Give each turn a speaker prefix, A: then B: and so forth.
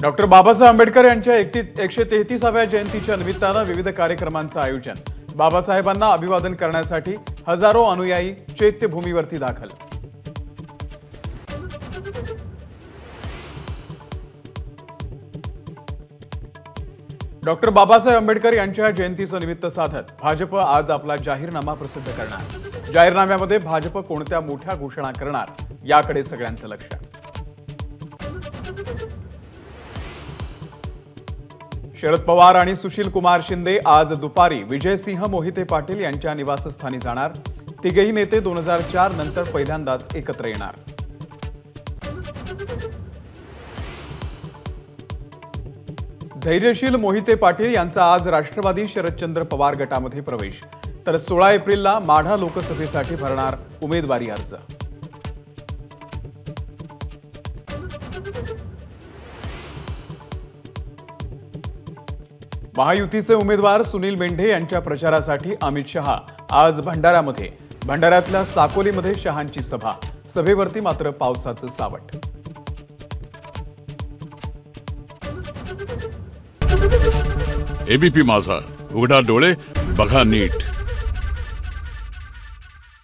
A: Doctor Babasaheb Ambedkar यांच्या 133व्या जयंतीच्या निमित्तानं विविध कार्यक्रमांचं आयोजन। बाबासाहेबांना अभिवादन करण्यासाठी हजारो अनुयायी चैत्यभूमीवरती दाखल। डॉक्टर बाबासाहेब आंबेडकर यांच्या जयंतीचं निमित्त साधत भाजप आज आपला जाहीरनामा प्रसिद्ध करणार। जाहीरनाम्यामध्ये भाजप कोणत्या मोठ्या घोषणा करणार याकडे सगळ्यांचं लक्ष। शरद पवार आणि सुशील कुमार शिंदे आज दुपारी विजयसिंह मोहिते पाटील यांच्या निवासस्थानी जाणार। तिघेही नेते 2004 नंतर पहिल्यांदाच एकत्र येणार। धैर्यशील मोहिते पाटील यांचा आज राष्ट्रवादी शरदचंद्र पवार गटामध्ये प्रवेश, तर 16 एप्रिलला माढा लोकसभेसाठी भरणार उमेदवारी अर्ज। महायुतीचे उमेदवार सुनील मेंढे यांच्या प्रचारासाठी अमित शहा आज भंडाऱ्यामध्ये, भंडाऱ्यातल्या साकोलीमध्ये शहांची सभा। सभेवरती मात्र पावसाचं सावट।
B: एबीपी माझा, उघडा डोळे बघा नीट।